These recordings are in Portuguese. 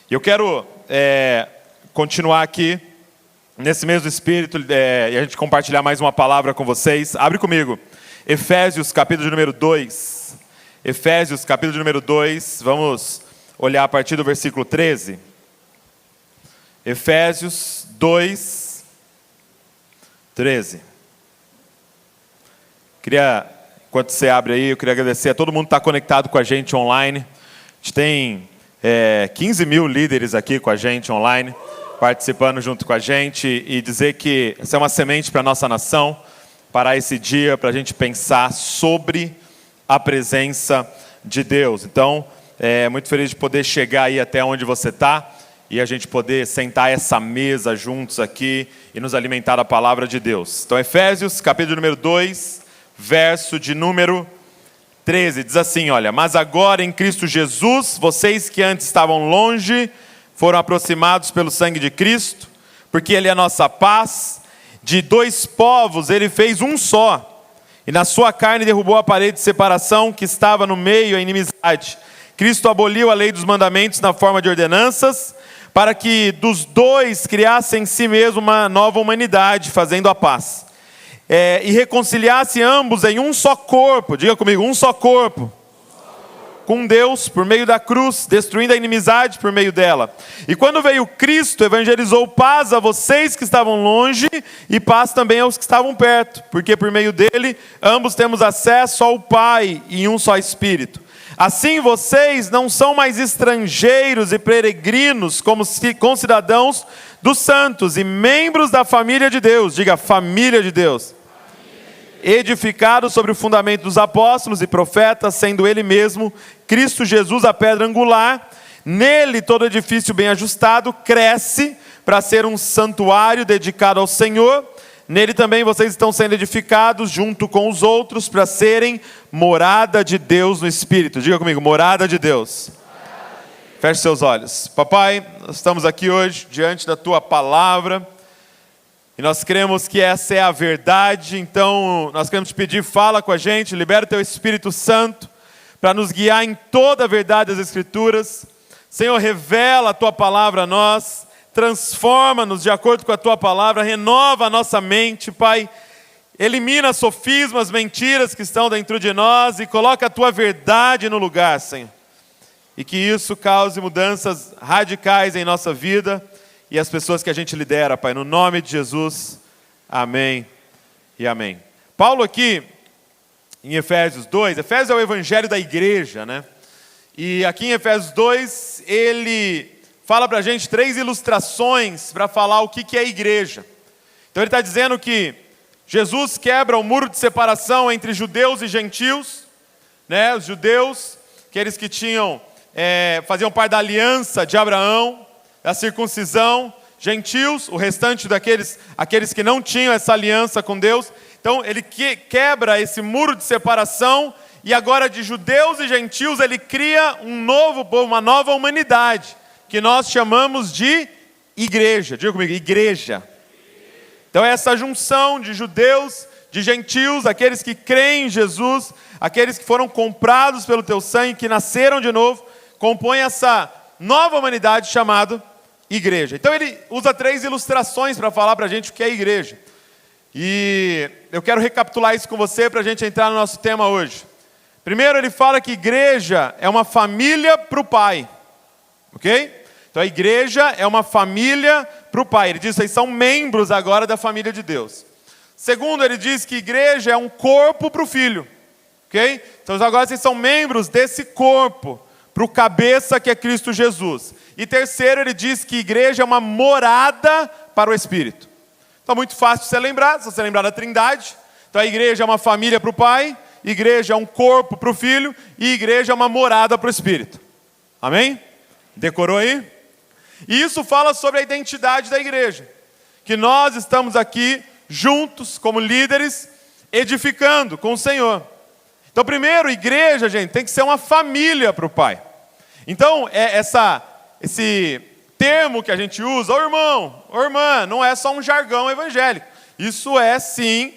E eu quero continuar aqui, nesse mesmo espírito, e a gente compartilhar mais uma palavra com vocês. Abre comigo, Efésios, capítulo de número 2. Efésios, capítulo de número 2, vamos olhar a partir do versículo 13. Efésios 2, 13. Enquanto você abre aí, eu queria agradecer a todo mundo que está conectado com a gente online. A gente tem 15 mil líderes aqui com a gente online, participando junto com a gente, e dizer que essa é uma semente para a nossa nação, para esse dia, para a gente pensar sobre a presença de Deus. Então, muito feliz de poder chegar aí até onde você está, e a gente poder sentar essa mesa juntos aqui e nos alimentar da palavra de Deus. Então, Efésios, capítulo número 2, verso de número 13, diz assim, olha: mas agora em Cristo Jesus, vocês que antes estavam longe, foram aproximados pelo sangue de Cristo, porque Ele é a nossa paz. De dois povos Ele fez um só, e na sua carne derrubou a parede de separação que estava no meio, a inimizade. Cristo aboliu a lei dos mandamentos na forma de ordenanças, para que dos dois criasse em si mesmo uma nova humanidade, fazendo a paz. E reconciliasse ambos em um só corpo, diga comigo, um só corpo, com Deus por meio da cruz, destruindo a inimizade por meio dela. E quando veio Cristo, evangelizou paz a vocês que estavam longe e paz também aos que estavam perto, porque por meio dele ambos temos acesso ao Pai em um só Espírito. Assim vocês não são mais estrangeiros e peregrinos, como concidadãos dos santos e membros da família de Deus, diga família de Deus, edificado sobre o fundamento dos apóstolos e profetas, sendo Ele mesmo, Cristo Jesus, a pedra angular. Nele todo edifício bem ajustado cresce para ser um santuário dedicado ao Senhor. Nele também vocês estão sendo edificados junto com os outros para serem morada de Deus no Espírito. Diga comigo, morada de Deus. Feche seus olhos. Papai, nós estamos aqui hoje diante da Tua palavra, e nós cremos que essa é a verdade. Então nós queremos te pedir, fala com a gente, libera o Teu Espírito Santo para nos guiar em toda a verdade das Escrituras. Senhor, revela a Tua palavra a nós, transforma-nos de acordo com a Tua palavra, renova a nossa mente, Pai. Elimina sofismas, mentiras que estão dentro de nós e coloca a Tua verdade no lugar, Senhor. E que isso cause mudanças radicais em nossa vida e as pessoas que a gente lidera, Pai, no nome de Jesus, amém e amém. Paulo aqui, em Efésios 2, Efésios é o evangelho da igreja, né? E aqui em Efésios 2, ele fala para a gente 3 ilustrações para falar o que é igreja. Então ele está dizendo que Jesus quebra o muro de separação entre judeus e gentios, né? Os judeus, aqueles que faziam parte da aliança de Abraão, da circuncisão, gentios, o restante aqueles que não tinham essa aliança com Deus. Então ele quebra esse muro de separação, e agora de judeus e gentios ele cria um novo povo, uma nova humanidade, que nós chamamos de igreja. Diga comigo, igreja. Então é essa junção de judeus, de gentios, aqueles que creem em Jesus, aqueles que foram comprados pelo Teu sangue, que nasceram de novo, compõem essa nova humanidade chamada igreja. Então ele usa 3 ilustrações para falar para a gente o que é igreja. E eu quero recapitular isso com você para a gente entrar no nosso tema hoje. Primeiro ele fala que igreja é uma família para o Pai. Ok? Então a igreja é uma família para o Pai. Ele diz que vocês são membros agora da família de Deus. Segundo, ele diz que igreja é um corpo para o Filho. Ok? Então agora vocês são membros desse corpo, para o cabeça que é Cristo Jesus. E terceiro, ele diz que igreja é uma morada para o Espírito. Então muito fácil de você lembrar, se você lembrar da Trindade. Então a igreja é uma família para o Pai, igreja é um corpo para o Filho, e igreja é uma morada para o Espírito. Amém? Decorou aí? E isso fala sobre a identidade da igreja. Que nós estamos aqui juntos, como líderes, edificando com o Senhor. Então primeiro, igreja, gente, tem que ser uma família para o Pai. Então esse termo que a gente usa, ô irmão, ô irmã, não é só um jargão evangélico. Isso é sim,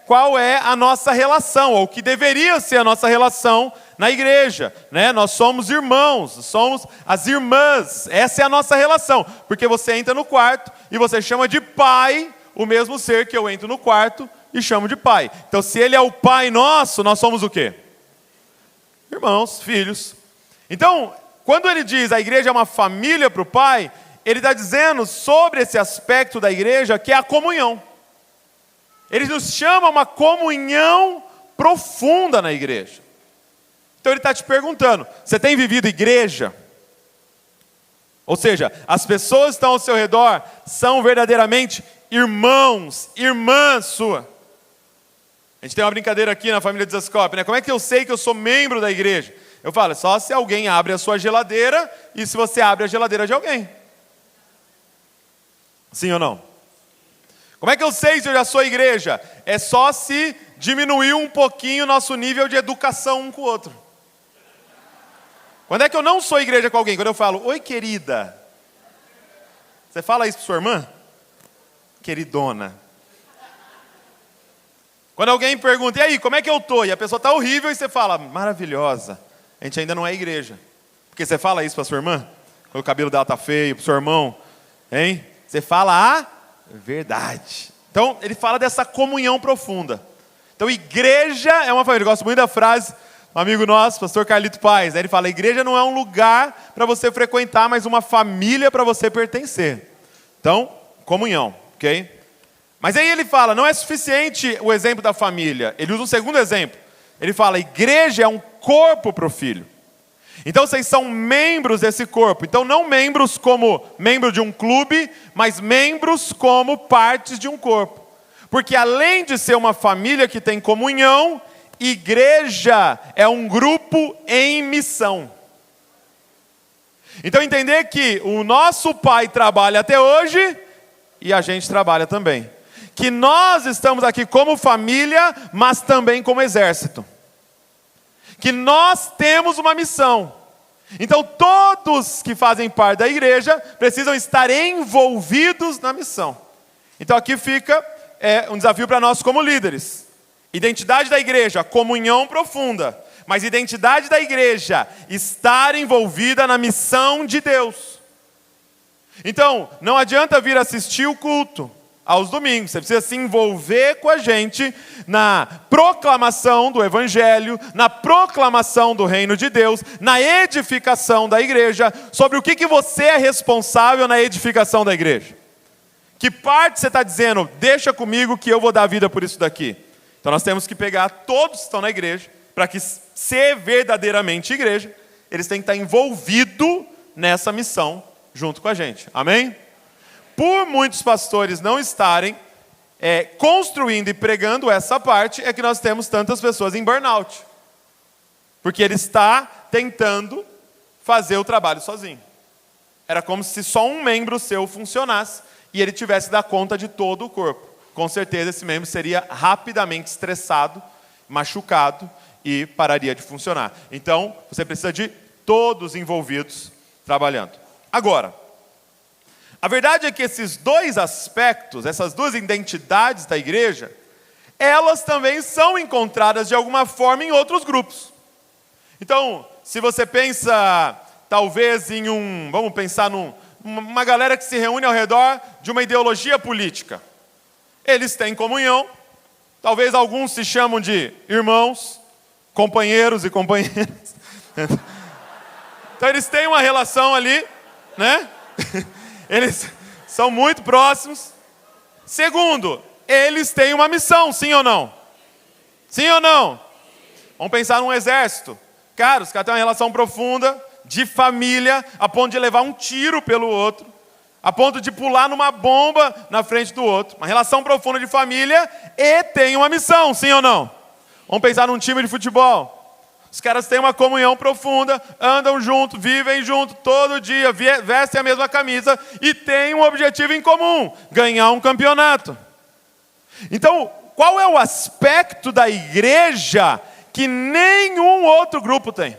qual é a nossa relação, ou o que deveria ser a nossa relação na igreja, né? Nós somos irmãos, somos as irmãs, essa é a nossa relação, porque você entra no quarto e você chama de pai o mesmo ser que eu entro no quarto e chamo de pai. Então, se ele é o pai nosso, nós somos o quê? Irmãos, filhos. Então, quando ele diz a igreja é uma família para o pai, ele está dizendo sobre esse aspecto da igreja que é a comunhão. Ele nos chama a uma comunhão profunda na igreja. Então ele está te perguntando, você tem vivido igreja? Ou seja, as pessoas que estão ao seu redor são verdadeiramente irmãos, irmãs sua. A gente tem uma brincadeira aqui na família Desascope, né? Como é que eu sei que eu sou membro da igreja? Eu falo, só se alguém abre a sua geladeira e se você abre a geladeira de alguém. Sim ou não? Como é que eu sei se eu já sou igreja? É só se diminuir um pouquinho o nosso nível de educação um com o outro. Quando é que eu não sou igreja com alguém? Quando eu falo, oi querida. Você fala isso para sua irmã? Queridona. Quando alguém pergunta, e aí, como é que eu estou? E a pessoa está horrível e você fala, maravilhosa. A gente ainda não é igreja. Porque você fala isso para sua irmã? Quando o cabelo dela está feio, para o seu irmão. Hein? Você fala a verdade. Então, ele fala dessa comunhão profunda. Então, igreja é uma família. Eu gosto muito da frase, um amigo nosso, pastor Carlito Paes, né? Ele fala, igreja não é um lugar para você frequentar, mas uma família para você pertencer. Então, comunhão, ok? Mas aí ele fala, não é suficiente o exemplo da família. Ele usa um segundo exemplo. Ele fala, igreja é um corpo para o filho. Então vocês são membros desse corpo. Então não membros como membro de um clube, mas membros como partes de um corpo. Porque além de ser uma família que tem comunhão, igreja é um grupo em missão. Então entender que o nosso pai trabalha até hoje e a gente trabalha também. Que nós estamos aqui como família, mas também como exército. Que nós temos uma missão. Então todos que fazem parte da igreja precisam estar envolvidos na missão. Então aqui fica um desafio para nós como líderes. Identidade da igreja, comunhão profunda. Mas identidade da igreja, estar envolvida na missão de Deus. Então, não adianta vir assistir o culto aos domingos. Você precisa se envolver com a gente na proclamação do Evangelho, na proclamação do Reino de Deus, na edificação da igreja, sobre o que você é responsável na edificação da igreja. Que parte você está dizendo, deixa comigo que eu vou dar vida por isso daqui. Então nós temos que pegar todos que estão na igreja, para que ser verdadeiramente igreja, eles têm que estar envolvidos nessa missão junto com a gente. Amém? Por muitos pastores não estarem construindo e pregando essa parte, é que nós temos tantas pessoas em burnout. Porque ele está tentando fazer o trabalho sozinho. Era como se só um membro seu funcionasse e ele tivesse que dar conta de todo o corpo. Com certeza esse membro seria rapidamente estressado, machucado e pararia de funcionar. Então, você precisa de todos envolvidos trabalhando. Agora, a verdade é que esses dois aspectos, essas duas identidades da igreja, elas também são encontradas de alguma forma em outros grupos. Então, se você pensa talvez vamos pensar numa galera que se reúne ao redor de uma ideologia política. Eles têm comunhão, talvez alguns se chamam de irmãos, companheiros e companheiras. Então eles têm uma relação ali, né? Eles são muito próximos. Segundo, eles têm uma missão, sim ou não? Sim ou não? Vamos pensar num exército. Cara, os caras têm uma relação profunda, de família, a ponto de levar um tiro pelo outro, a ponto de pular numa bomba na frente do outro. Uma relação profunda de família e tem uma missão, sim ou não? Vamos pensar num time de futebol. Os caras têm uma comunhão profunda, andam junto, vivem junto, todo dia, vestem a mesma camisa e têm um objetivo em comum, ganhar um campeonato. Então, qual é o aspecto da igreja que nenhum outro grupo tem?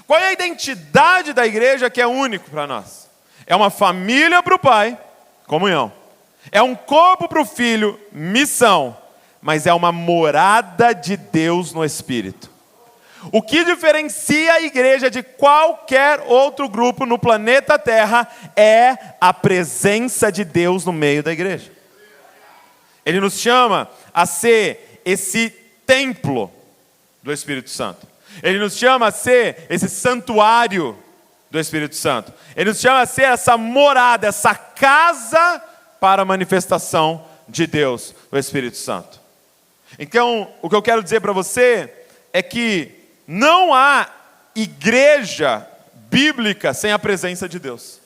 Qual é a identidade da igreja que é único para nós? É uma família para o pai, comunhão. É um corpo para o filho, missão. mas é uma morada de Deus no Espírito. O que diferencia a igreja de qualquer outro grupo no planeta Terra é a presença de Deus no meio da igreja. Ele nos chama a ser esse templo do Espírito Santo. Ele nos chama a ser esse santuário do Espírito Santo. Ele nos chama a ser essa morada, essa casa para a manifestação de Deus, do Espírito Santo. Então, o que eu quero dizer para você é que não há igreja bíblica sem a presença de Deus.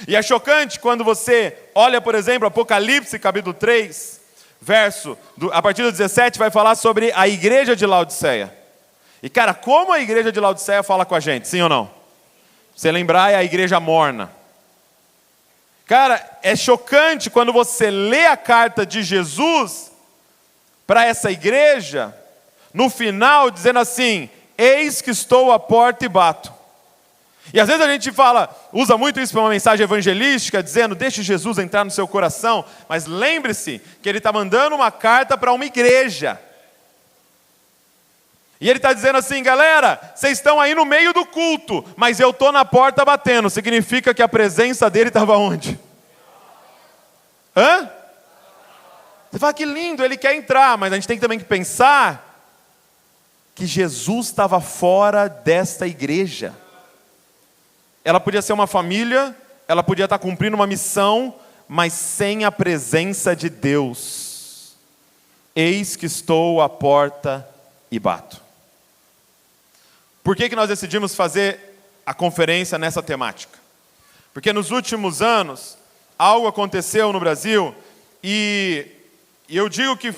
E é chocante quando você olha, por exemplo, Apocalipse capítulo 3, a partir do 17, vai falar sobre a igreja de Laodiceia. E cara, como a igreja de Laodiceia fala com a gente, sim ou não? Você lembrar, é a igreja morna. Cara, é chocante quando você lê a carta de Jesus para essa igreja, no final dizendo assim: eis que estou à porta e bato. E às vezes a gente usa muito isso para uma mensagem evangelística, dizendo, deixe Jesus entrar no seu coração, mas lembre-se que ele está mandando uma carta para uma igreja. E ele está dizendo assim: galera, vocês estão aí no meio do culto, mas eu estou na porta batendo. Significa que a presença dele estava onde? Hã? Você fala, que lindo, ele quer entrar, mas a gente tem também que pensar que Jesus estava fora desta igreja. Ela podia ser uma família, ela podia estar cumprindo uma missão, mas sem a presença de Deus. Eis que estou à porta e bato. Por que nós decidimos fazer a conferência nessa temática? Porque nos últimos anos, algo aconteceu no Brasil e eu digo que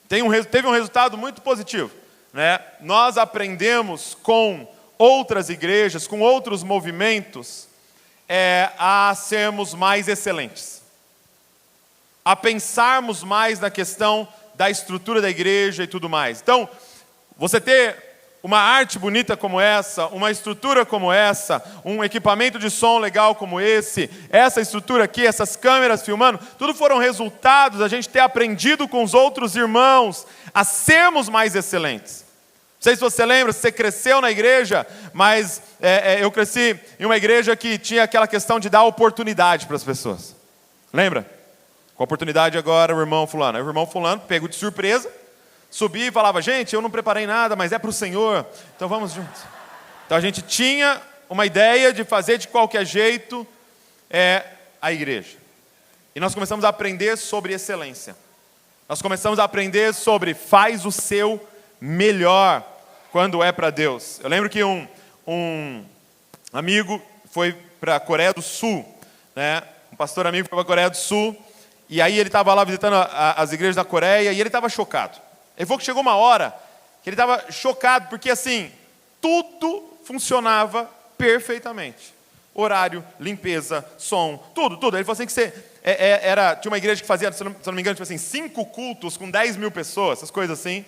teve um resultado muito positivo, né? Nós aprendemos com outras igrejas, com outros movimentos, a sermos mais excelentes, a pensarmos mais na questão da estrutura da igreja e tudo mais. Então, você ter uma arte bonita como essa, uma estrutura como essa, um equipamento de som legal como esse, essa estrutura aqui, essas câmeras filmando, tudo foram resultados da gente ter aprendido com os outros irmãos a sermos mais excelentes. Não sei se você lembra, se você cresceu na igreja, mas eu cresci em uma igreja que tinha aquela questão de dar oportunidade para as pessoas. Lembra? Com a oportunidade agora o irmão fulano. Aí o irmão fulano pegou de surpresa, subia e falava, gente, eu não preparei nada, mas é para o Senhor, então vamos juntos. Então a gente tinha uma ideia de fazer de qualquer jeito a igreja. E nós começamos a aprender sobre excelência. Nós começamos a aprender sobre faz o seu melhor quando é para Deus. Eu lembro que um amigo foi para a Coreia do Sul, né? Um pastor amigo foi para a Coreia do Sul, e aí ele estava lá visitando as igrejas da Coreia, e ele estava chocado. Ele falou que chegou uma hora que ele estava chocado, porque assim, tudo funcionava perfeitamente. Horário, limpeza, som, tudo. Ele falou assim que tinha uma igreja que fazia, se não me engano, tipo assim, 5 cultos com 10 mil pessoas, essas coisas assim.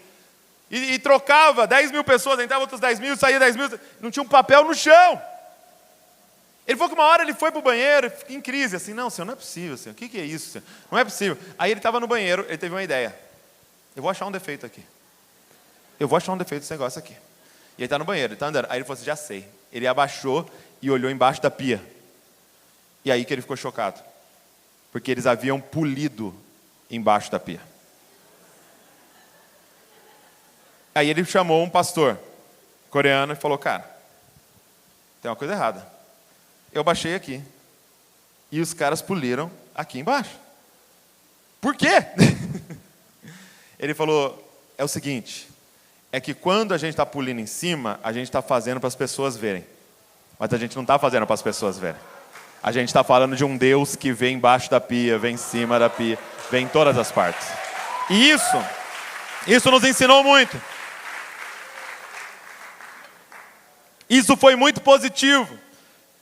E trocava 10 mil pessoas, entrava outros 10 mil, saía 10 mil, não tinha um papel no chão. Ele falou que uma hora ele foi para o banheiro, em crise, assim, não, senhor, não é possível, senhor, o que é isso, senhor? Não é possível. Aí ele estava no banheiro, ele teve uma ideia. Eu vou achar um defeito aqui. Eu vou achar um defeito desse negócio aqui. E ele está no banheiro, ele está andando. Aí ele falou assim, já sei. Ele abaixou e olhou embaixo da pia. E aí que ele ficou chocado. Porque eles haviam polido embaixo da pia. Aí ele chamou um pastor coreano e falou, cara, tem uma coisa errada. Eu baixei aqui. E os caras poliram aqui embaixo. Por quê? Ele falou, é o seguinte, é que quando a gente está polindo em cima, a gente está fazendo para as pessoas verem. Mas a gente não está fazendo para as pessoas verem. A gente está falando de um Deus que vem embaixo da pia, vem em cima da pia, vem em todas as partes. E isso nos ensinou muito. Isso foi muito positivo.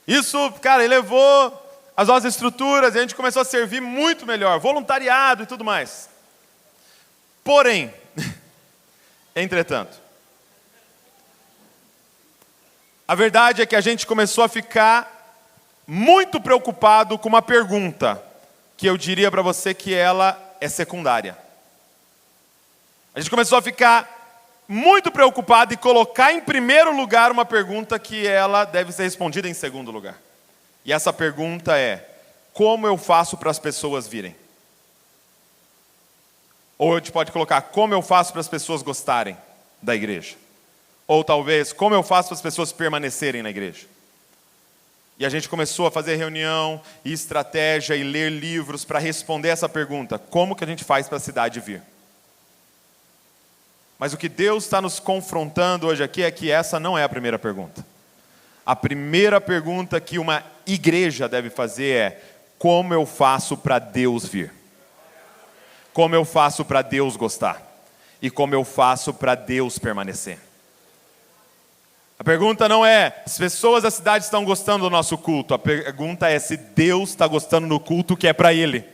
Isso, cara, elevou as nossas estruturas e a gente começou a servir muito melhor, voluntariado e tudo mais. Porém, entretanto, a verdade é que a gente começou a ficar muito preocupado com uma pergunta, que eu diria para você que ela é secundária. A gente começou a ficar muito preocupado e colocar em primeiro lugar uma pergunta que ela deve ser respondida em segundo lugar. E essa pergunta é: como eu faço para as pessoas virem? Ou a gente pode colocar: como eu faço para as pessoas gostarem da igreja? Ou talvez: como eu faço para as pessoas permanecerem na igreja? E a gente começou a fazer reunião e estratégia e ler livros para responder essa pergunta: como que a gente faz para a cidade vir? Mas o que Deus está nos confrontando hoje aqui é que essa não é a primeira pergunta. A primeira pergunta que uma igreja deve fazer é: como eu faço para Deus vir? Como eu faço para Deus gostar? E como eu faço para Deus permanecer? A pergunta não é: as pessoas da cidade estão gostando do nosso culto. A pergunta é se Deus está gostando do culto que é para Ele.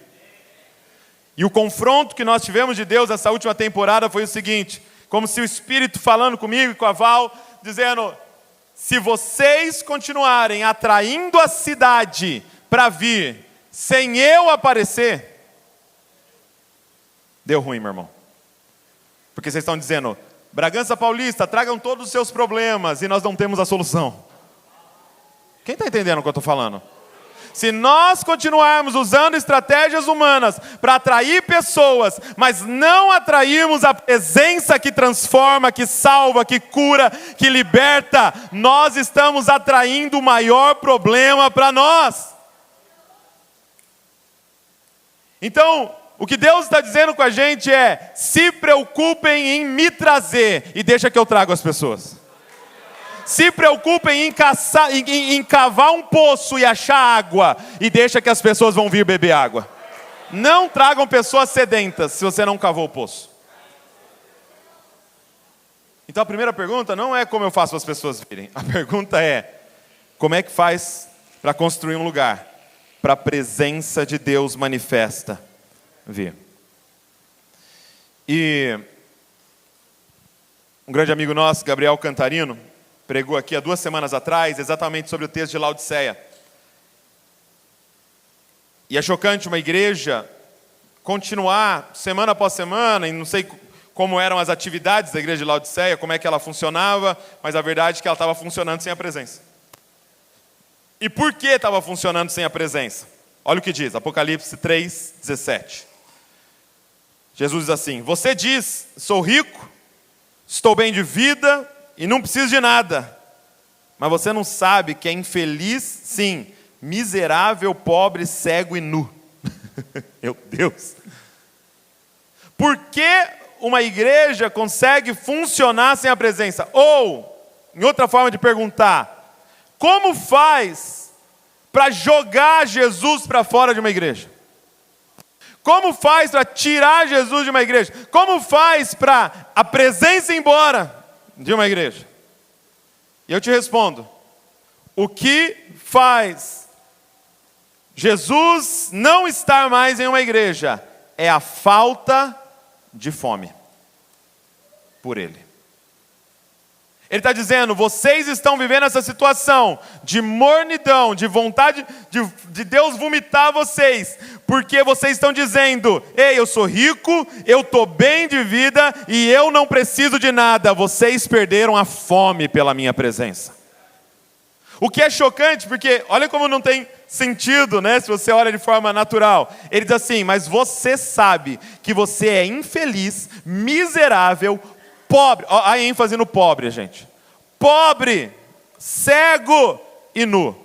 E o confronto que nós tivemos de Deus nessa última temporada foi o seguinte: como se o Espírito falando comigo e com a Val, dizendo: se vocês continuarem atraindo a cidade para vir, sem eu aparecer, deu ruim, meu irmão. Porque vocês estão dizendo: Bragança Paulista, tragam todos os seus problemas, e nós não temos a solução. Quem está entendendo o que eu estou falando? Se nós continuarmos usando estratégias humanas para atrair pessoas, mas não atrairmos a presença que transforma, que salva, que cura, que liberta, nós estamos atraindo o maior problema para nós. Então, o que Deus está dizendo com a gente é: se preocupem em me trazer e deixa que eu trago as pessoas. Se preocupem em cavar um poço e achar água e deixa que as pessoas vão vir beber água. Não tragam pessoas sedentas se você não cavou o poço. Então a primeira pergunta não é como eu faço para as pessoas virem. A pergunta é: como é que faz para construir um lugar para a presença de Deus manifesta vir? E um grande amigo nosso, Gabriel Cantarino, pregou aqui há 2 semanas atrás exatamente sobre o texto de Laodiceia. E é chocante uma igreja continuar semana após semana, e não sei como eram as atividades da igreja de Laodiceia, como é que ela funcionava, mas a verdade é que ela estava funcionando sem a presença. E por que estava funcionando sem a presença? Olha o que diz, Apocalipse 3:17. Jesus diz assim: você diz, sou rico, estou bem de vida e não preciso de nada, mas você não sabe que é infeliz, sim, miserável, pobre, cego e nu. Meu Deus. Por que uma igreja consegue funcionar sem a presença? Ou, em outra forma de perguntar, como faz para jogar Jesus para fora de uma igreja? Como faz para tirar Jesus de uma igreja? Como faz para a presença ir embora de uma igreja? E eu te respondo: o que faz Jesus não estar mais em uma igreja é a falta de fome por Ele. Ele está dizendo: vocês estão vivendo essa situação de mornidão, de vontade de Deus vomitar vocês, porque vocês estão dizendo: ei, eu sou rico, eu estou bem de vida e eu não preciso de nada. Vocês perderam a fome pela minha presença. O que é chocante, porque olha como não tem sentido, né? Se você olha de forma natural. Ele diz assim: mas você sabe que você é infeliz, miserável, pobre. A ênfase no pobre, gente. Pobre, cego e nu.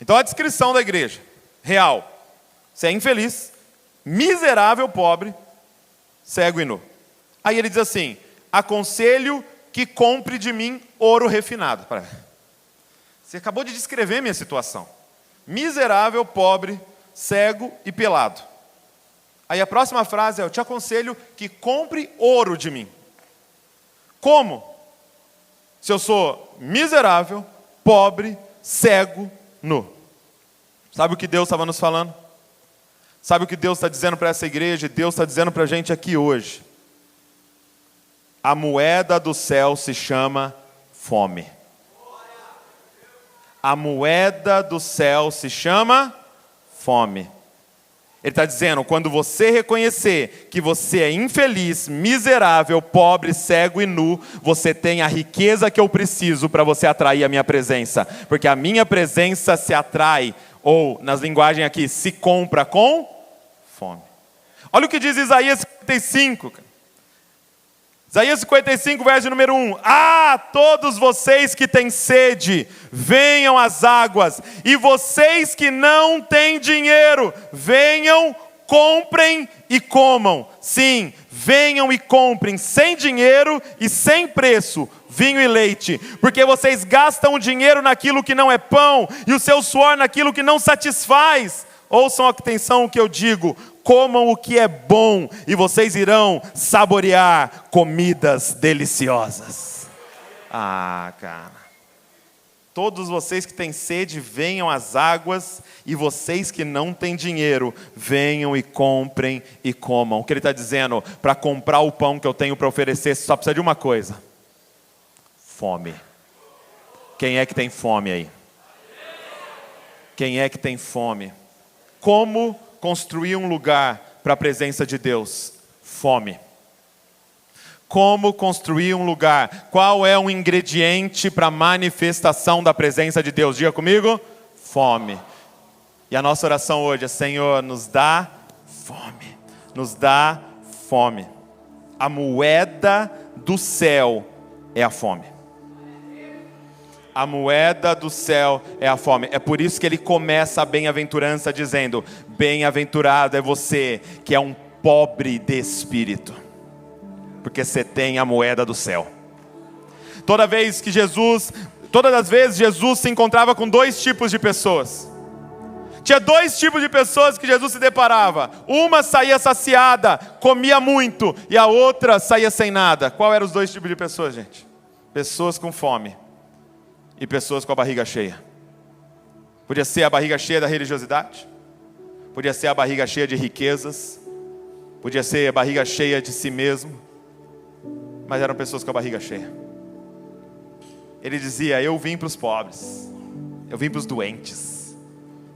Então a descrição da igreja real: você é infeliz, miserável, pobre, cego e nu. Aí ele diz assim: aconselho que compre de mim ouro refinado. Você acabou de descrever minha situação: miserável, pobre, cego e pelado. Aí a próxima frase é: eu te aconselho que compre ouro de mim. Como? Se eu sou miserável, pobre, cego, nu. Sabe o que Deus estava nos falando? Sabe o que Deus está dizendo para essa igreja? Deus está dizendo para a gente aqui hoje: a moeda do céu se chama fome. A moeda do céu se chama fome. Ele está dizendo, quando você reconhecer que você é infeliz, miserável, pobre, cego e nu, você tem a riqueza que eu preciso para você atrair a minha presença. Porque a minha presença se atrai, ou nas linguagens aqui, se compra com fome. Olha o que diz Isaías 55. Isaías 55, verso número 1. Todos vocês que têm sede, venham às águas. E vocês que não têm dinheiro, venham, comprem e comam. Sim, venham e comprem sem dinheiro e sem preço, vinho e leite. Porque vocês gastam o dinheiro naquilo que não é pão e o seu suor naquilo que não satisfaz. Ouçam a atenção o que eu digo. Comam o que é bom e vocês irão saborear comidas deliciosas. Cara. Todos vocês que têm sede, venham às águas, e vocês que não têm dinheiro, venham e comprem e comam. O que ele está dizendo? Para comprar o pão que eu tenho para oferecer, só precisa de uma coisa: fome. Quem é que tem fome aí? Quem é que tem fome? Como construir um lugar para a presença de Deus? Fome. Como construir um lugar? Qual é o ingrediente para a manifestação da presença de Deus? Diga comigo: fome. E a nossa oração hoje é: Senhor, nos dá fome. Nos dá fome. A moeda do céu é a fome. A moeda do céu é a fome. É por isso que ele começa a bem-aventurança dizendo: bem-aventurado é você que é um pobre de espírito, porque você tem a moeda do céu. Todas as vezes Jesus se encontrava com dois tipos de pessoas. Tinha dois tipos de pessoas que Jesus se deparava. Uma saía saciada, comia muito, e a outra saía sem nada. Qual eram os dois tipos de pessoas, gente? Pessoas com fome e pessoas com a barriga cheia. Podia ser a barriga cheia da religiosidade, podia ser a barriga cheia de riquezas, podia ser a barriga cheia de si mesmo, mas eram pessoas com a barriga cheia. Ele dizia: eu vim para os pobres, eu vim para os doentes,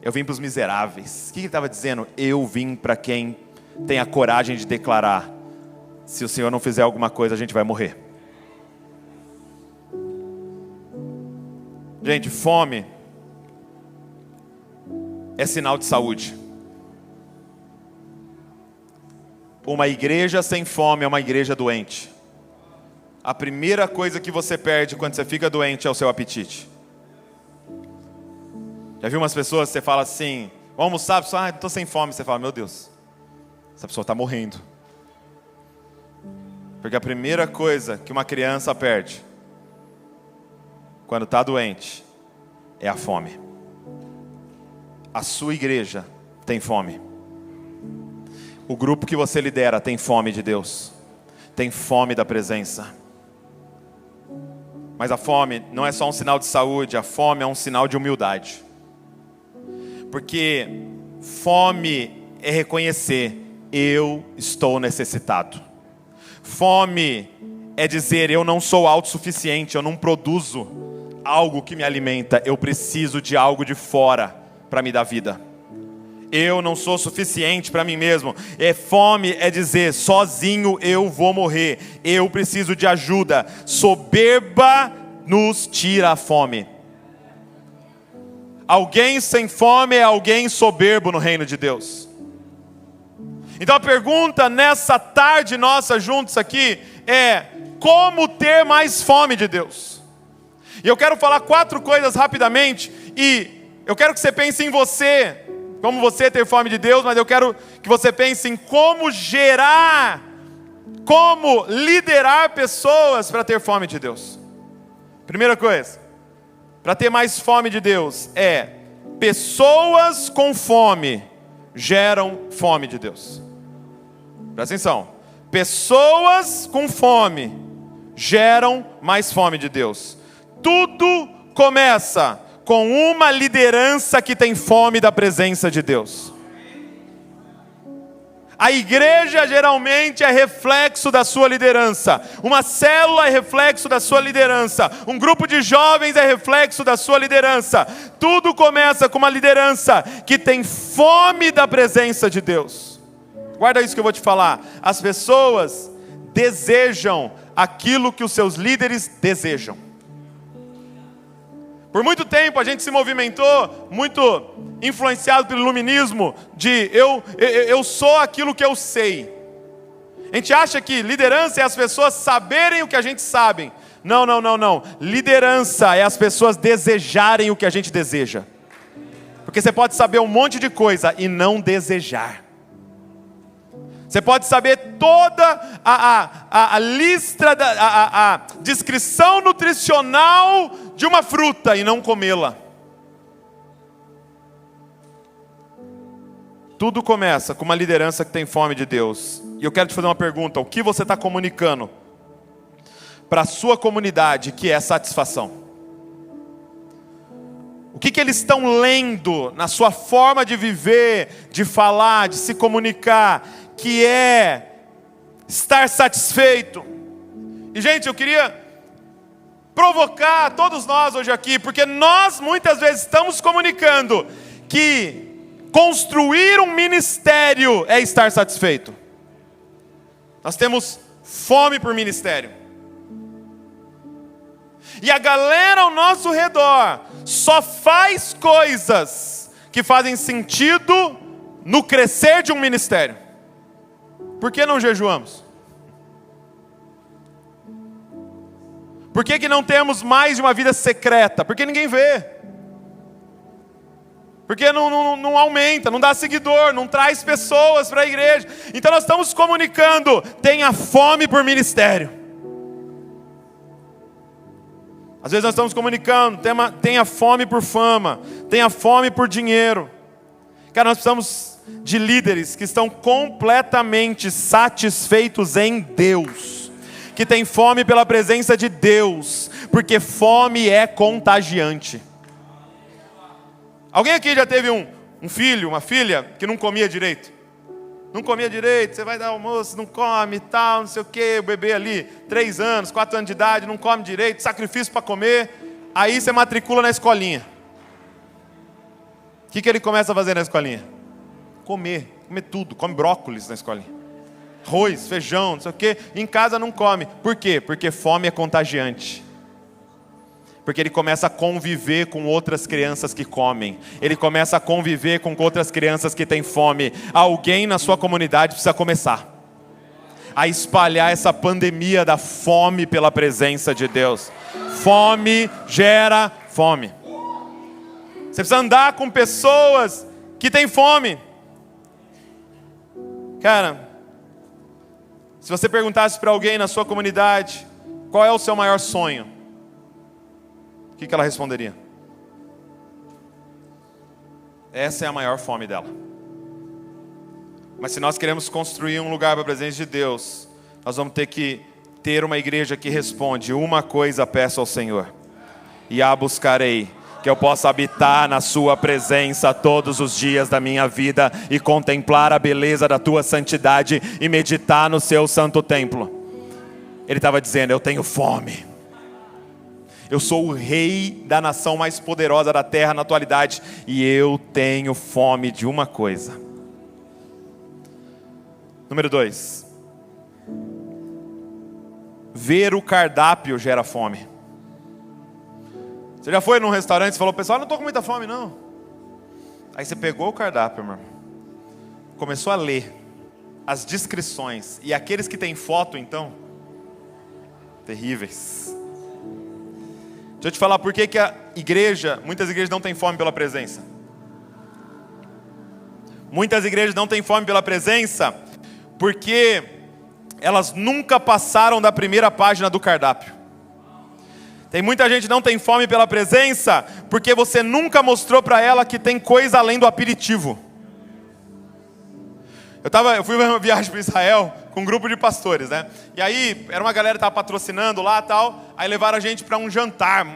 eu vim para os miseráveis. O que ele estava dizendo? Eu vim para quem tem a coragem de declarar: se o Senhor não fizer alguma coisa, a gente vai morrer. Gente, fome é sinal de saúde. Uma igreja sem fome é uma igreja doente. A primeira coisa que você perde quando você fica doente é o seu apetite. Já viu umas pessoas, você fala assim: vamos almoçar, a pessoa: estou sem fome. Você fala: meu Deus, essa pessoa está morrendo. Porque a primeira coisa que uma criança perde quando está doente é a fome. A sua igreja tem fome. O grupo que você lidera tem fome de Deus, tem fome da presença. Mas a fome não é só um sinal de saúde, a fome é um sinal de humildade. Porque fome é reconhecer: eu estou necessitado. Fome é dizer: eu não sou autossuficiente, eu não produzo algo que me alimenta, eu preciso de algo de fora para me dar vida. Eu não sou suficiente para mim mesmo. Fome é dizer: sozinho eu vou morrer, eu preciso de ajuda. Soberba nos tira a fome. Alguém sem fome é alguém soberbo no reino de Deus. Então a pergunta nessa tarde nossa juntos aqui é: como ter mais fome de Deus? E eu quero falar 4 coisas rapidamente, e eu quero que você pense em você, como você ter fome de Deus, mas eu quero que você pense em como gerar, como liderar pessoas para ter fome de Deus. Primeira coisa, para ter mais fome de Deus, pessoas com fome geram fome de Deus. Presta atenção, pessoas com fome geram mais fome de Deus. Tudo começa com uma liderança que tem fome da presença de Deus. A igreja geralmente é reflexo da sua liderança. Uma célula é reflexo da sua liderança. Um grupo de jovens é reflexo da sua liderança. Tudo começa com uma liderança que tem fome da presença de Deus. Guarda isso que eu vou te falar. As pessoas desejam aquilo que os seus líderes desejam. Por muito tempo a gente se movimentou, muito influenciado pelo iluminismo, de eu sou aquilo que eu sei. A gente acha que liderança é as pessoas saberem o que a gente sabe. Não. Liderança é as pessoas desejarem o que a gente deseja. Porque você pode saber um monte de coisa e não desejar. Você pode saber toda a lista, a descrição nutricional de uma fruta e não comê-la. Tudo começa com uma liderança que tem fome de Deus. E eu quero te fazer uma pergunta: o que você está comunicando para a sua comunidade que é satisfação? O que eles estão lendo na sua forma de viver, de falar, de se comunicar, que é estar satisfeito? E gente, eu queria provocar todos nós hoje aqui, porque nós muitas vezes estamos comunicando que construir um ministério é estar satisfeito. Nós temos fome por ministério. E a galera ao nosso redor só faz coisas que fazem sentido no crescer de um ministério. Por que não jejuamos? Por que não temos mais de uma vida secreta? Porque ninguém vê. Porque não aumenta, não dá seguidor, não traz pessoas para a igreja. Então nós estamos comunicando: tenha fome por ministério. Às vezes nós estamos comunicando: tenha fome por fama, tenha fome por dinheiro. Cara, nós precisamos de líderes que estão completamente satisfeitos em Deus, que tem fome pela presença de Deus, porque fome é contagiante. Alguém aqui já teve um filho, uma filha que não comia direito? Não comia direito, você vai dar almoço, não come e tal, não sei o quê, o bebê ali, 3 anos, 4 anos de idade, não come direito, sacrifício para comer, aí você matricula na escolinha. O que ele começa a fazer na escolinha? Comer tudo, come brócolis na escolinha. Arroz, feijão, não sei o quê, em casa não come. Por quê? Porque fome é contagiante. Porque ele começa a conviver com outras crianças que comem. Ele começa a conviver com outras crianças que têm fome. Alguém na sua comunidade precisa começar a espalhar essa pandemia da fome pela presença de Deus. Fome gera fome. Você precisa andar com pessoas que têm fome. Cara, se você perguntasse para alguém na sua comunidade qual é o seu maior sonho, o que ela responderia? Essa é a maior fome dela. Mas se nós queremos construir um lugar para a presença de Deus, nós vamos ter que ter uma igreja que responde: uma coisa peço ao Senhor, e a buscarei, que eu possa habitar na sua presença todos os dias da minha vida, e contemplar a beleza da tua santidade, e meditar no seu santo templo. Ele estava dizendo: eu tenho fome. Eu sou o rei da nação mais poderosa da terra na atualidade, e eu tenho fome de uma coisa. Número 2. Ver o cardápio gera fome. Você já foi num restaurante e falou: pessoal, não estou com muita fome não. Aí você pegou o cardápio, meu irmão, começou a ler as descrições, e aqueles que têm foto, então, terríveis. Deixa eu te falar por que muitas igrejas não têm fome pela presença. Muitas igrejas não têm fome pela presença porque elas nunca passaram da primeira página do cardápio. Tem muita gente que não tem fome pela presença porque você nunca mostrou para ela que tem coisa além do aperitivo. Eu fui uma viagem para Israel com um grupo de pastores, né? E aí, era uma galera que estava patrocinando lá e tal. Aí levaram a gente para um jantar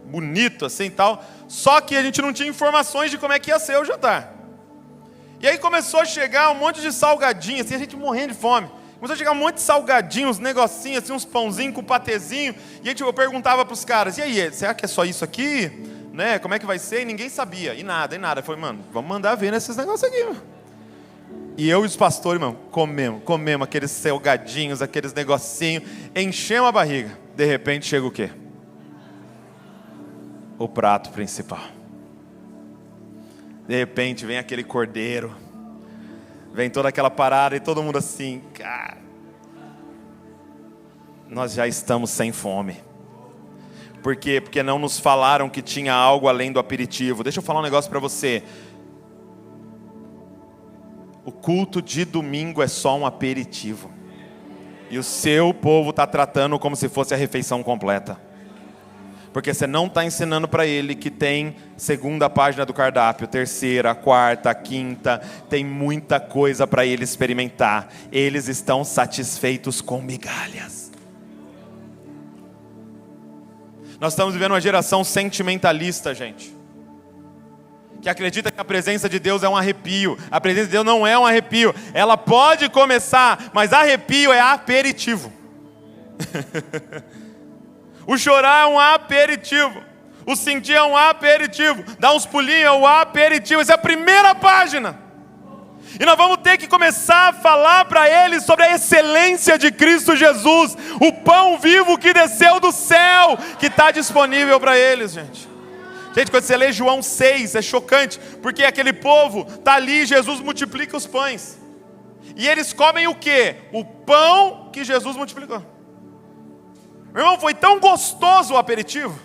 bonito assim e tal. Só que a gente não tinha informações de como é que ia ser o jantar. E aí começou a chegar um monte de salgadinho, assim, a gente morrendo de fome. Começou a chegar um monte de salgadinhos, uns negocinhos, assim, uns pãozinhos com patezinho. E eu perguntava para os caras, e aí, será que é só isso aqui? Né? Como é que vai ser? E ninguém sabia, e nada. Eu falei, mano, vamos mandar ver nesses negócios aqui, mano. E eu e os pastores, irmão, comemos aqueles salgadinhos, aqueles negocinhos, enchemos a barriga. De repente chega o quê? O prato principal. De repente vem aquele cordeiro, vem toda aquela parada e todo mundo assim, cara, nós já estamos sem fome. Por quê? Porque não nos falaram que tinha algo além do aperitivo. Deixa eu falar um negócio para você. O culto de domingo é só um aperitivo. E o seu povo está tratando como se fosse a refeição completa. Porque você não está ensinando para ele que tem segunda página do cardápio, terceira, quarta, quinta, tem muita coisa para ele experimentar. Eles estão satisfeitos com migalhas. Nós estamos vivendo uma geração sentimentalista, gente, que acredita que a presença de Deus é um arrepio. A presença de Deus não é um arrepio. Ela pode começar, mas arrepio é aperitivo. O chorar é um aperitivo. O sentir é um aperitivo. Dar uns pulinhos é um aperitivo. Essa é a primeira página. E nós vamos ter que começar a falar para eles sobre a excelência de Cristo Jesus. O pão vivo que desceu do céu, que está disponível para eles, gente. Gente, quando você lê João 6, é chocante. Porque aquele povo está ali, Jesus multiplica os pães. E eles comem o quê? O pão que Jesus multiplicou. Meu irmão, foi tão gostoso o aperitivo,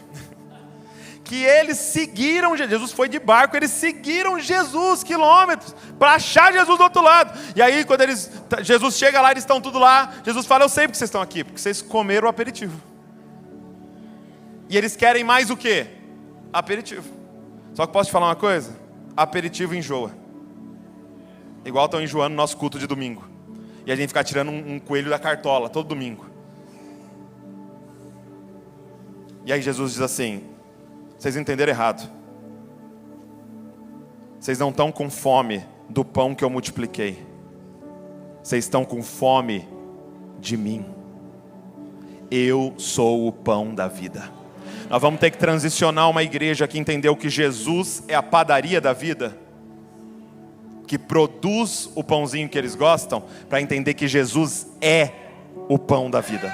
que eles seguiram, Jesus foi de barco, eles seguiram Jesus quilômetros, para achar Jesus do outro lado. E aí quando Jesus chega lá, eles estão tudo lá, Jesus fala, eu sei porque vocês estão aqui, porque vocês comeram o aperitivo. E eles querem mais o quê? Aperitivo. Só que posso te falar uma coisa? Aperitivo enjoa. Igual estão enjoando o nosso culto de domingo. E a gente fica tirando um coelho da cartola todo domingo. E aí Jesus diz assim, vocês entenderam errado. Vocês não estão com fome do pão que eu multipliquei. Vocês estão com fome de mim. Eu sou o pão da vida. Nós vamos ter que transicionar uma igreja que entendeu que Jesus é a padaria da vida, que produz o pãozinho que eles gostam, para entender que Jesus é o pão da vida.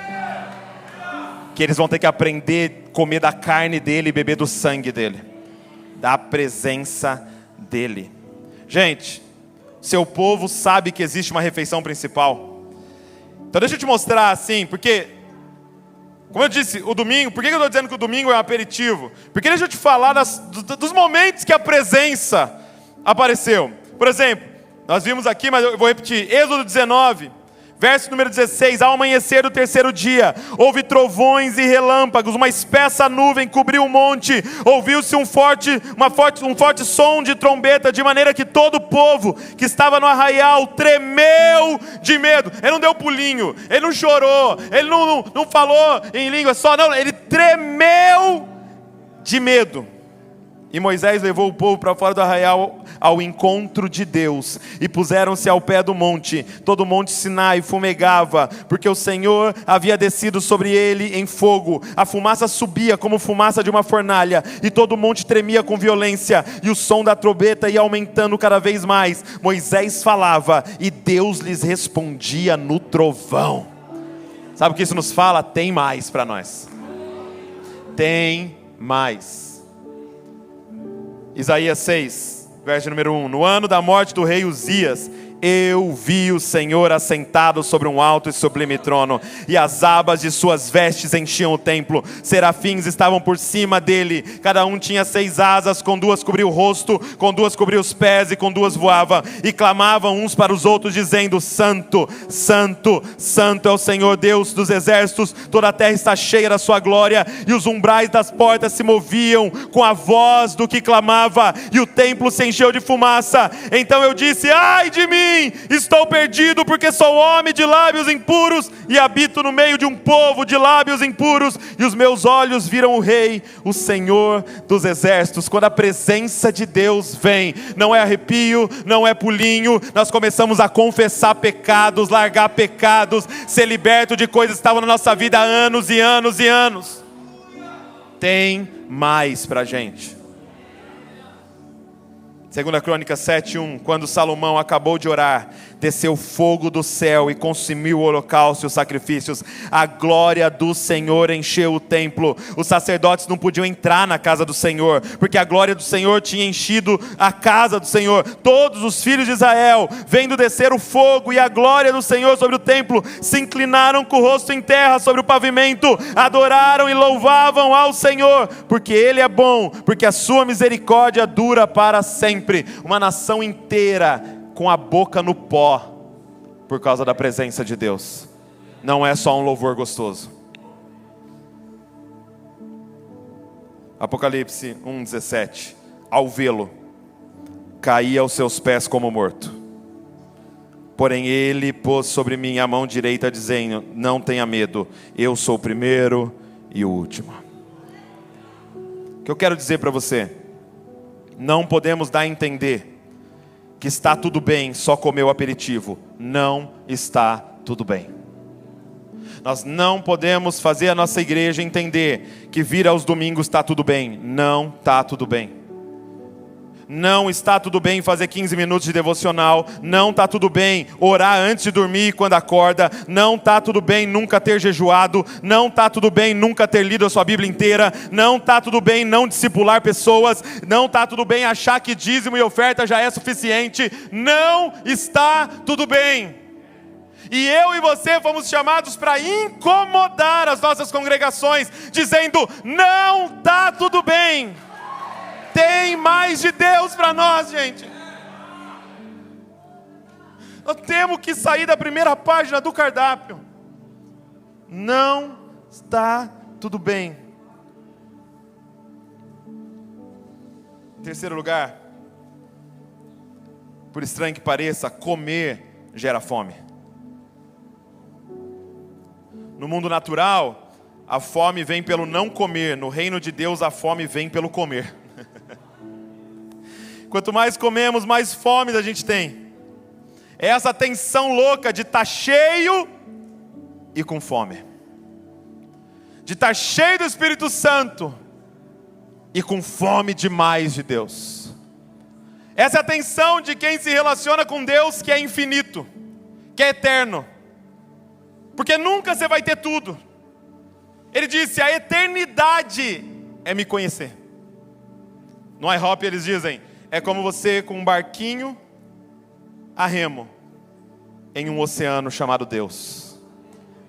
Que eles vão ter que aprender a comer da carne dele e beber do sangue dele, da presença dele. Gente, seu povo sabe que existe uma refeição principal. Então deixa eu te mostrar assim, porque, como eu disse, o domingo, por que eu estou dizendo que o domingo é um aperitivo? Porque deixa eu te falar dos momentos que a presença apareceu. Por exemplo, nós vimos aqui, mas eu vou repetir, Êxodo 19, verso número 16, ao amanhecer do terceiro dia, houve trovões e relâmpagos, uma espessa nuvem cobriu o monte, ouviu-se um forte som de trombeta, de maneira que todo o povo que estava no arraial tremeu de medo. Ele não deu pulinho, ele não chorou, ele não falou em língua só, não, ele tremeu de medo. E Moisés levou o povo para fora do arraial ao encontro de Deus, e puseram-se ao pé do monte. Todo o monte Sinai fumegava, porque o Senhor havia descido sobre ele em fogo. A fumaça subia como fumaça de uma fornalha, e todo o monte tremia com violência, e o som da trombeta ia aumentando cada vez mais. Moisés falava, e Deus lhes respondia no trovão. Sabe o que isso nos fala? Tem mais para nós. Tem mais. Isaías 6, verso número 1. No ano da morte do rei Uzias, eu vi o Senhor assentado sobre um alto e sublime trono, e as abas de suas vestes enchiam o templo. Serafins estavam por cima dele, cada um tinha 6 asas, com 2 cobria o rosto, com 2 cobria os pés, e com 2 voava, e clamavam uns para os outros, dizendo, Santo, Santo, Santo é o Senhor Deus dos exércitos, toda a terra está cheia da sua glória. E os umbrais das portas se moviam com a voz do que clamava, e o templo se encheu de fumaça. Então eu disse, ai de mim, mim, estou perdido, porque sou homem de lábios impuros e habito no meio de um povo de lábios impuros, e os meus olhos viram o Rei, o Senhor dos exércitos. Quando a presença de Deus vem, não é arrepio, não é pulinho, nós começamos a confessar pecados, largar pecados, ser liberto de coisas que estavam na nossa vida há anos e anos e anos. Tem mais pra gente. 2 Crônicas 7:1, quando Salomão acabou de orar, desceu fogo do céu e consumiu o holocausto e os sacrifícios. A glória do Senhor encheu o templo. Os sacerdotes não podiam entrar na casa do Senhor, porque a glória do Senhor tinha enchido a casa do Senhor. Todos os filhos de Israel, vendo descer o fogo e a glória do Senhor sobre o templo, se inclinaram com o rosto em terra sobre o pavimento, adoraram e louvavam ao Senhor, porque Ele é bom, porque a sua misericórdia dura para sempre. Uma nação inteira com a boca no pó por causa da presença de Deus. Não é só um louvor gostoso. Apocalipse 1:17. Ao vê-lo, caí aos seus pés como morto. Porém ele pôs sobre mim a mão direita, dizendo: não tenha medo, eu sou o primeiro e o último. O que eu quero dizer para você: não podemos dar a entender que está tudo bem só comer o aperitivo. Não está tudo bem. Nós não podemos fazer a nossa igreja entender que vir aos domingos está tudo bem. Não está tudo bem. Não está tudo bem fazer 15 minutos de devocional. Não está tudo bem orar antes de dormir e quando acorda. Não está tudo bem nunca ter jejuado. Não está tudo bem nunca ter lido a sua Bíblia inteira. Não está tudo bem não discipular pessoas. Não está tudo bem achar que dízimo e oferta já é suficiente. Não está tudo bem. E eu e você fomos chamados para incomodar as nossas congregações, dizendo: não está tudo bem. Tem mais de Deus para nós, gente. Nós temos que sair da primeira página do cardápio. Não está tudo bem. Em terceiro lugar, por estranho que pareça, comer gera fome. No mundo natural, a fome vem pelo não comer. No reino de Deus, a fome vem pelo comer. Quanto mais comemos, mais fome a gente tem. É essa tensão louca de estar cheio e com fome. De estar cheio do Espírito Santo e com fome demais de Deus. Essa é a tensão de quem se relaciona com Deus, que é infinito, que é eterno. Porque nunca você vai ter tudo. Ele disse: a eternidade é me conhecer. No IHOP eles dizem: é como você com um barquinho a remo em um oceano chamado Deus,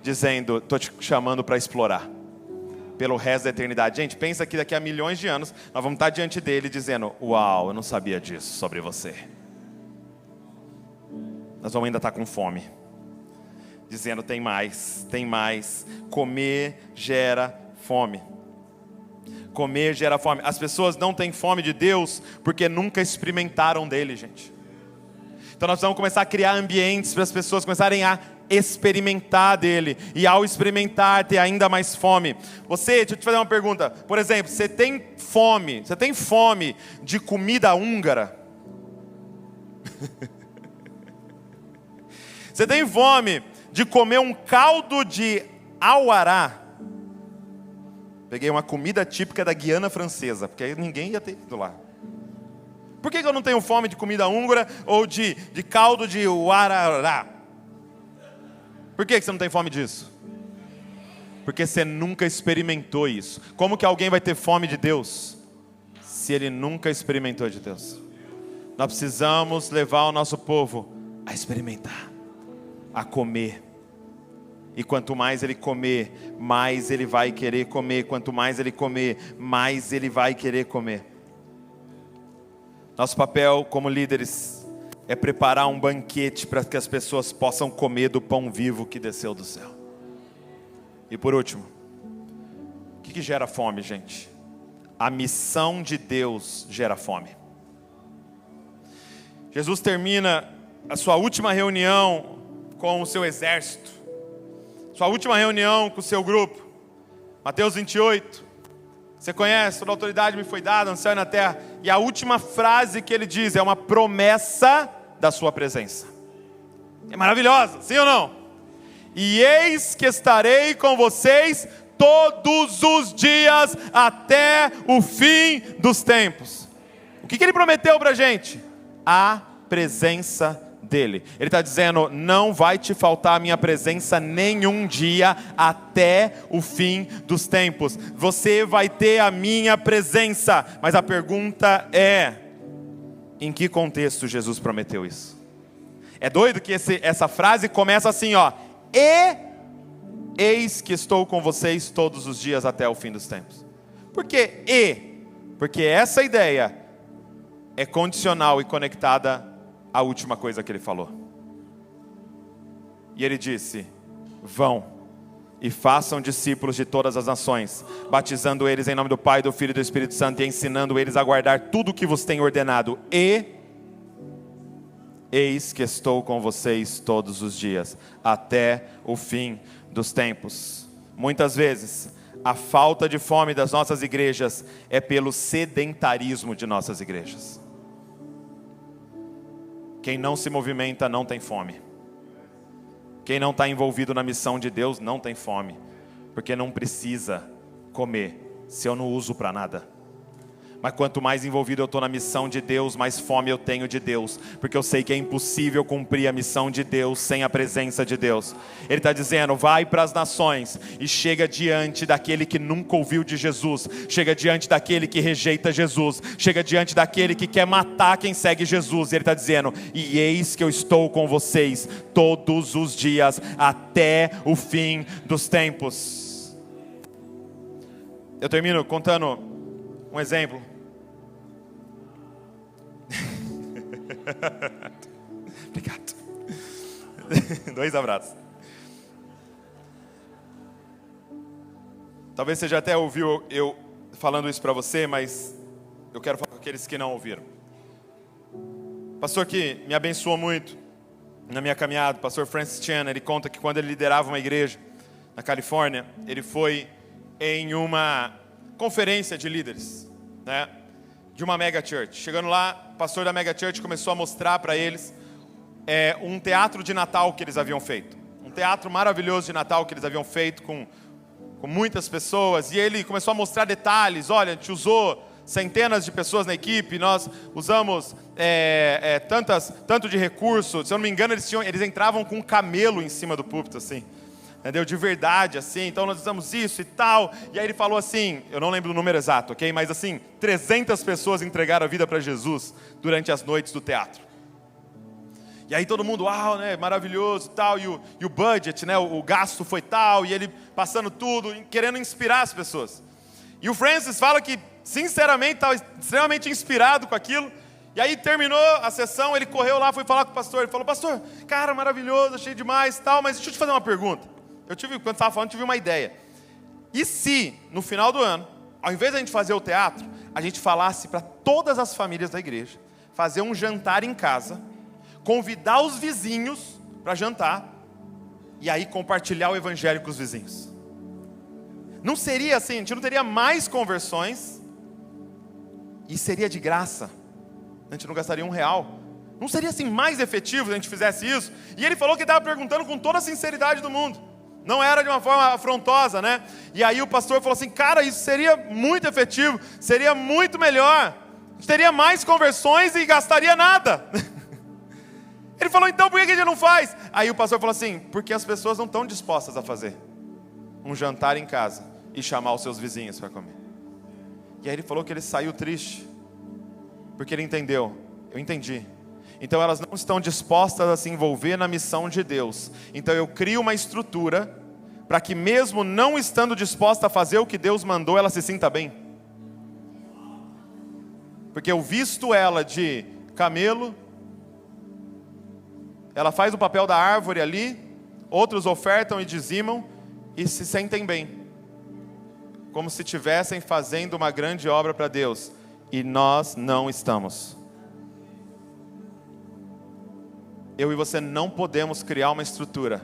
dizendo: estou te chamando para explorar pelo resto da eternidade. Gente, pensa que daqui a milhões de anos nós vamos estar diante dele dizendo: uau, eu não sabia disso sobre você. Nós vamos ainda estar com fome, dizendo: tem mais, tem mais. Comer gera fome. Comer gera fome. As pessoas não têm fome de Deus porque nunca experimentaram dele, gente. Então nós vamos começar a criar ambientes para as pessoas começarem a experimentar dele. E ao experimentar, ter ainda mais fome. Deixa eu te fazer uma pergunta. Por exemplo, você tem fome de comida húngara? Você tem fome de comer um caldo de auará? Peguei uma comida típica da Guiana Francesa, porque aí ninguém ia ter ido lá. Por que eu não tenho fome de comida húngara ou de caldo de auará? Por que você não tem fome disso? Porque você nunca experimentou isso. Como que alguém vai ter fome de Deus se ele nunca experimentou de Deus? Nós precisamos levar o nosso povo a experimentar, a comer. E quanto mais ele comer, mais ele vai querer comer. Quanto mais ele comer, mais ele vai querer comer. Nosso papel como líderes é preparar um banquete para que as pessoas possam comer do pão vivo que desceu do céu. E por último, o que gera fome, gente? A missão de Deus gera fome. Jesus termina a sua última reunião com o seu exército, sua última reunião com o seu grupo. Mateus 28, você conhece, toda a autoridade me foi dada no céu e na terra. E a última frase que ele diz é uma promessa da sua presença. É maravilhosa, sim ou não? E eis que estarei com vocês todos os dias até o fim dos tempos. O que ele prometeu para a gente? A presença dele. Ele está dizendo, não vai te faltar a minha presença nenhum dia até o fim dos tempos. Você vai ter a minha presença. Mas a pergunta é, em que contexto Jesus prometeu isso? É doido que essa frase começa assim, ó. E eis que estou com vocês todos os dias até o fim dos tempos. Por que e? Porque essa ideia é condicional e conectada à última coisa que ele falou. E ele disse, vão e façam discípulos de todas as nações, batizando eles em nome do Pai, do Filho e do Espírito Santo, e ensinando eles a guardar tudo o que vos tenho ordenado. E eis que estou com vocês todos os dias, até o fim dos tempos. Muitas vezes, a falta de fome das nossas igrejas é pelo sedentarismo de nossas igrejas. Quem não se movimenta não tem fome. Quem não está envolvido na missão de Deus não tem fome. Porque não precisa comer se eu não uso para nada. Mas quanto mais envolvido eu estou na missão de Deus, mais fome eu tenho de Deus. Porque eu sei que é impossível cumprir a missão de Deus sem a presença de Deus. Ele está dizendo, vai para as nações e chega diante daquele que nunca ouviu de Jesus. Chega diante daquele que rejeita Jesus. Chega diante daquele que quer matar quem segue Jesus. E ele está dizendo, e eis que eu estou com vocês todos os dias até o fim dos tempos. Eu termino contando um exemplo. Obrigado. 2 abraços. Talvez você já até ouviu eu falando isso para você, mas eu quero falar com aqueles que não ouviram. Pastor que me abençoou muito na minha caminhada, pastor Francis Chan, ele conta que quando ele liderava uma igreja na Califórnia, ele foi em uma conferência de líderes, né? De uma mega church. Chegando lá, o pastor da mega church começou a mostrar para eles um teatro de Natal que eles haviam feito. Um teatro maravilhoso de Natal que eles haviam feito com muitas pessoas. E ele começou a mostrar detalhes. Olha, a gente usou centenas de pessoas na equipe, nós usamos tanto de recurso. Se eu não me engano, eles entravam com um camelo em cima do púlpito, assim. Entendeu? De verdade, assim, então nós usamos isso e tal. E aí ele falou assim, eu não lembro o número exato, ok? Mas assim, 300 pessoas entregaram a vida para Jesus durante as noites do teatro. E aí todo mundo, uau, né, maravilhoso e tal. E o budget, né, o gasto foi tal. E ele passando tudo, querendo inspirar as pessoas. E o Francis fala que, sinceramente, estava extremamente inspirado com aquilo. E aí terminou a sessão, ele correu lá, foi falar com o pastor. Ele falou, pastor, cara, maravilhoso, achei demais e tal. Mas deixa eu te fazer uma pergunta. Quando estava falando, tive uma ideia. E se, no final do ano, ao invés de a gente fazer o teatro, a gente falasse para todas as famílias da igreja, fazer um jantar em casa, convidar os vizinhos para jantar, e aí compartilhar o evangelho com os vizinhos? Não seria assim, a gente não teria mais conversões, e seria de graça, a gente não gastaria R$1. Não seria assim mais efetivo se a gente fizesse isso? E ele falou que estava perguntando com toda a sinceridade do mundo. Não era de uma forma afrontosa, né? E aí o pastor falou assim, cara, isso seria muito efetivo, seria muito melhor, a gente teria mais conversões e gastaria nada. Ele falou, então por que a gente não faz? Aí o pastor falou assim, porque as pessoas não estão dispostas a fazer um jantar em casa e chamar os seus vizinhos para comer. E aí ele falou que ele saiu triste, porque ele entendeu, eu entendi. Então elas não estão dispostas a se envolver na missão de Deus. Então eu crio uma estrutura para que mesmo não estando disposta a fazer o que Deus mandou, ela se sinta bem. Porque eu visto ela de camelo, ela faz o papel da árvore ali, outros ofertam e dizimam e se sentem bem. Como se estivessem fazendo uma grande obra para Deus. E nós não estamos. eu e você não podemos criar uma estrutura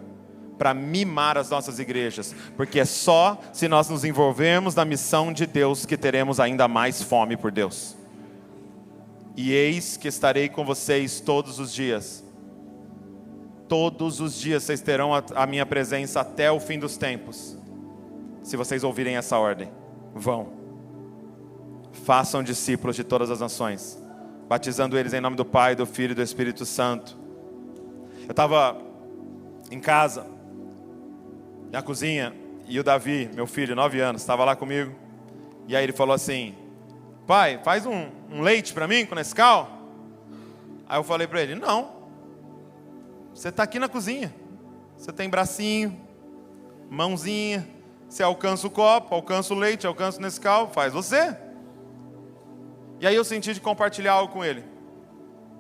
para mimar as nossas igrejas, porque é só se nós nos envolvermos na missão de Deus que teremos ainda mais fome por Deus. E eis que estarei com vocês todos os dias. Todos os dias vocês terão a minha presença até o fim dos tempos. Se vocês ouvirem essa ordem, vão. Façam discípulos de todas as nações, batizando eles em nome do Pai, do Filho e do Espírito Santo. Eu estava em casa, na cozinha, e o Davi, meu filho, 9 anos, estava lá comigo. E aí ele falou assim: pai, faz um leite para mim com Nescau? Aí eu falei para ele: não, você está aqui na cozinha, você tem bracinho, mãozinha, você alcança o copo, alcança o leite, alcança o Nescau, faz você. E aí eu senti de compartilhar algo com ele.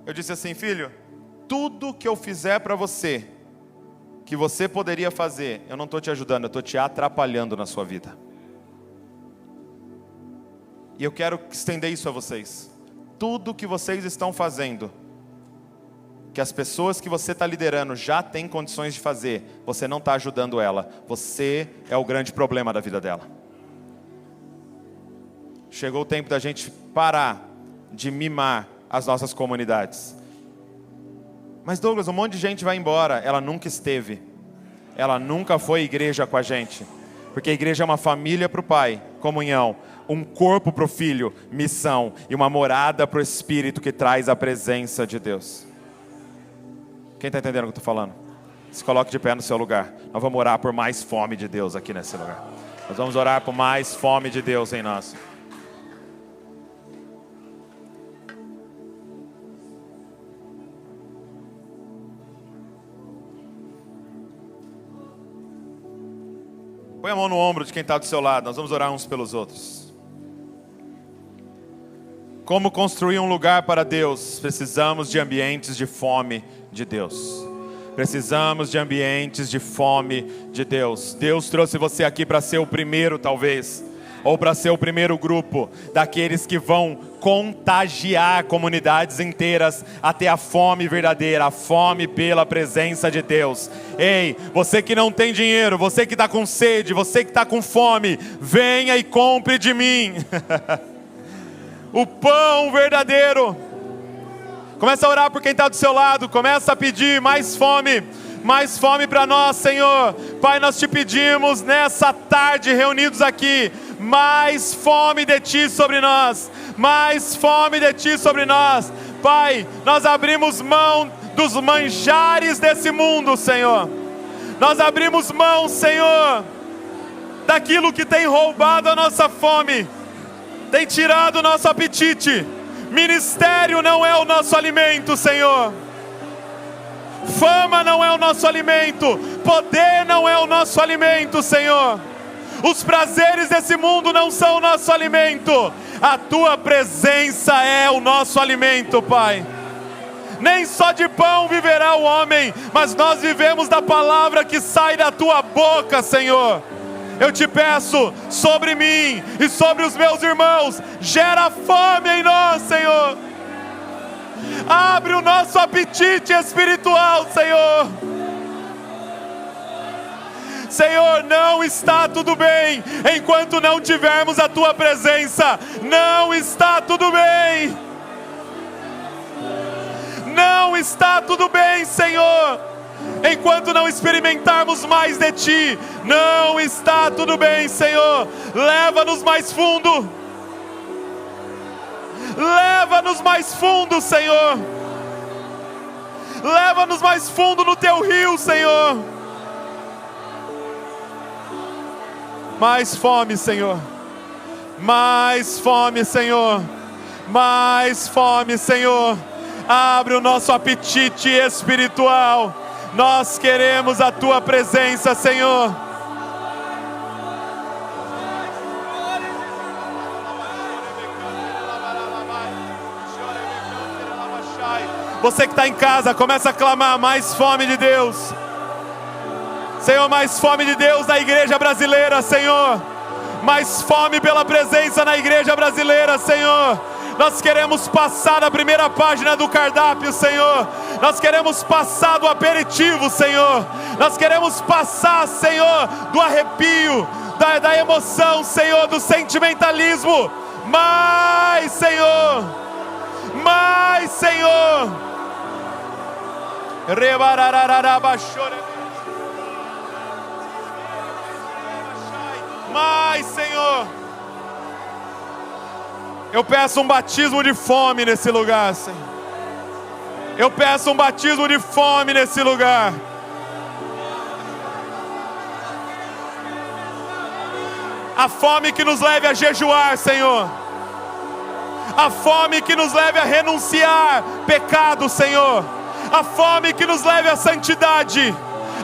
Eu disse assim: filho, tudo que eu fizer para você, que você poderia fazer, eu não estou te ajudando, eu estou te atrapalhando na sua vida. E eu quero estender isso a vocês. Tudo que vocês estão fazendo, que as pessoas que você está liderando já têm condições de fazer, você não está ajudando ela. Você é o grande problema da vida dela. Chegou o tempo da gente parar de mimar as nossas comunidades. Mas Douglas, um monte de gente vai embora. Ela nunca esteve. Ela nunca foi igreja com a gente. Porque a igreja é uma família para o Pai, comunhão. Um corpo para o Filho, missão. E uma morada para o Espírito que traz a presença de Deus. Quem está entendendo o que eu estou falando? Se coloque de pé no seu lugar. Nós vamos orar por mais fome de Deus aqui nesse lugar. Nós vamos orar por mais fome de Deus em nós. Põe a mão no ombro de quem está do seu lado. Nós vamos orar uns pelos outros. Como construir um lugar para Deus? Precisamos de ambientes de fome de Deus. Precisamos de ambientes de fome de Deus. Deus trouxe você aqui para ser o primeiro, talvez, ou para ser o primeiro grupo daqueles que vão contagiar comunidades inteiras até a fome verdadeira, a fome pela presença de Deus. Ei, você que não tem dinheiro, você que está com sede, você que está com fome, venha e compre de mim o pão verdadeiro. Começa a orar por quem está do seu lado, começa a pedir mais fome para nós, Senhor. Pai, nós te pedimos nessa tarde reunidos aqui, mais fome de Ti sobre nós, mais fome de Ti sobre nós. Pai, nós abrimos mão dos manjares desse mundo, Senhor. Nós abrimos mão, Senhor, daquilo que tem roubado a nossa fome, tem tirado o nosso apetite. Ministério não é o nosso alimento, Senhor. Fama não é o nosso alimento. Poder não é o nosso alimento, Senhor. Os prazeres desse mundo não são o nosso alimento. A Tua presença é o nosso alimento, Pai. Nem só de pão viverá o homem, mas nós vivemos da palavra que sai da Tua boca, Senhor. Eu te peço, sobre mim e sobre os meus irmãos, gera fome em nós, Senhor. Abre o nosso apetite espiritual, Senhor. Senhor, não está tudo bem enquanto não tivermos a Tua presença. Não está tudo bem. Não está tudo bem, Senhor, enquanto não experimentarmos mais de Ti. Não está tudo bem, Senhor. Leva-nos mais fundo. Leva-nos mais fundo, Senhor. Leva-nos mais fundo no Teu rio, Senhor. Mais fome, Senhor. Mais fome, Senhor. Mais fome, Senhor. Abre o nosso apetite espiritual. Nós queremos a Tua presença, Senhor. Você que está em casa, começa a clamar mais fome de Deus. Senhor, mais fome de Deus na igreja brasileira, Senhor. Mais fome pela presença na igreja brasileira, Senhor. Nós queremos passar da primeira página do cardápio, Senhor. Nós queremos passar do aperitivo, Senhor. Nós queremos passar, Senhor, do arrepio, da emoção, Senhor, do sentimentalismo. Mais, Senhor. Mais, Senhor. Mais, Senhor. Eu peço um batismo de fome nesse lugar, Senhor. Eu peço um batismo de fome nesse lugar. A fome que nos leve a jejuar, Senhor. A fome que nos leve a renunciar pecado, Senhor. A fome que nos leve à santidade.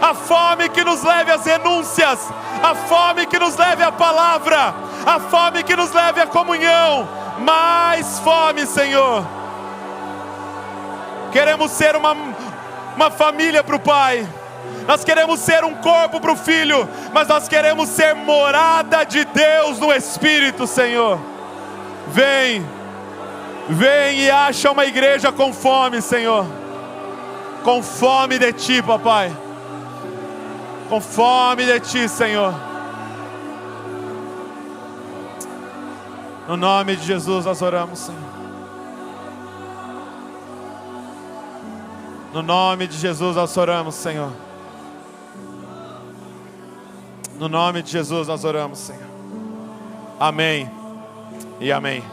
A fome que nos leve às renúncias. A fome que nos leve à palavra. A fome que nos leve à comunhão. Mais fome, Senhor. Queremos ser uma família para o Pai. Nós queremos ser um corpo para o Filho. Mas nós queremos ser morada de Deus no Espírito, Senhor. Vem. Vem e acha uma igreja com fome, Senhor. Com fome de Ti, papai. Com fome de Ti, Senhor. No nome de Jesus nós oramos, Senhor. No nome de Jesus nós oramos, Senhor. No nome de Jesus nós oramos, Senhor. Amém e amém.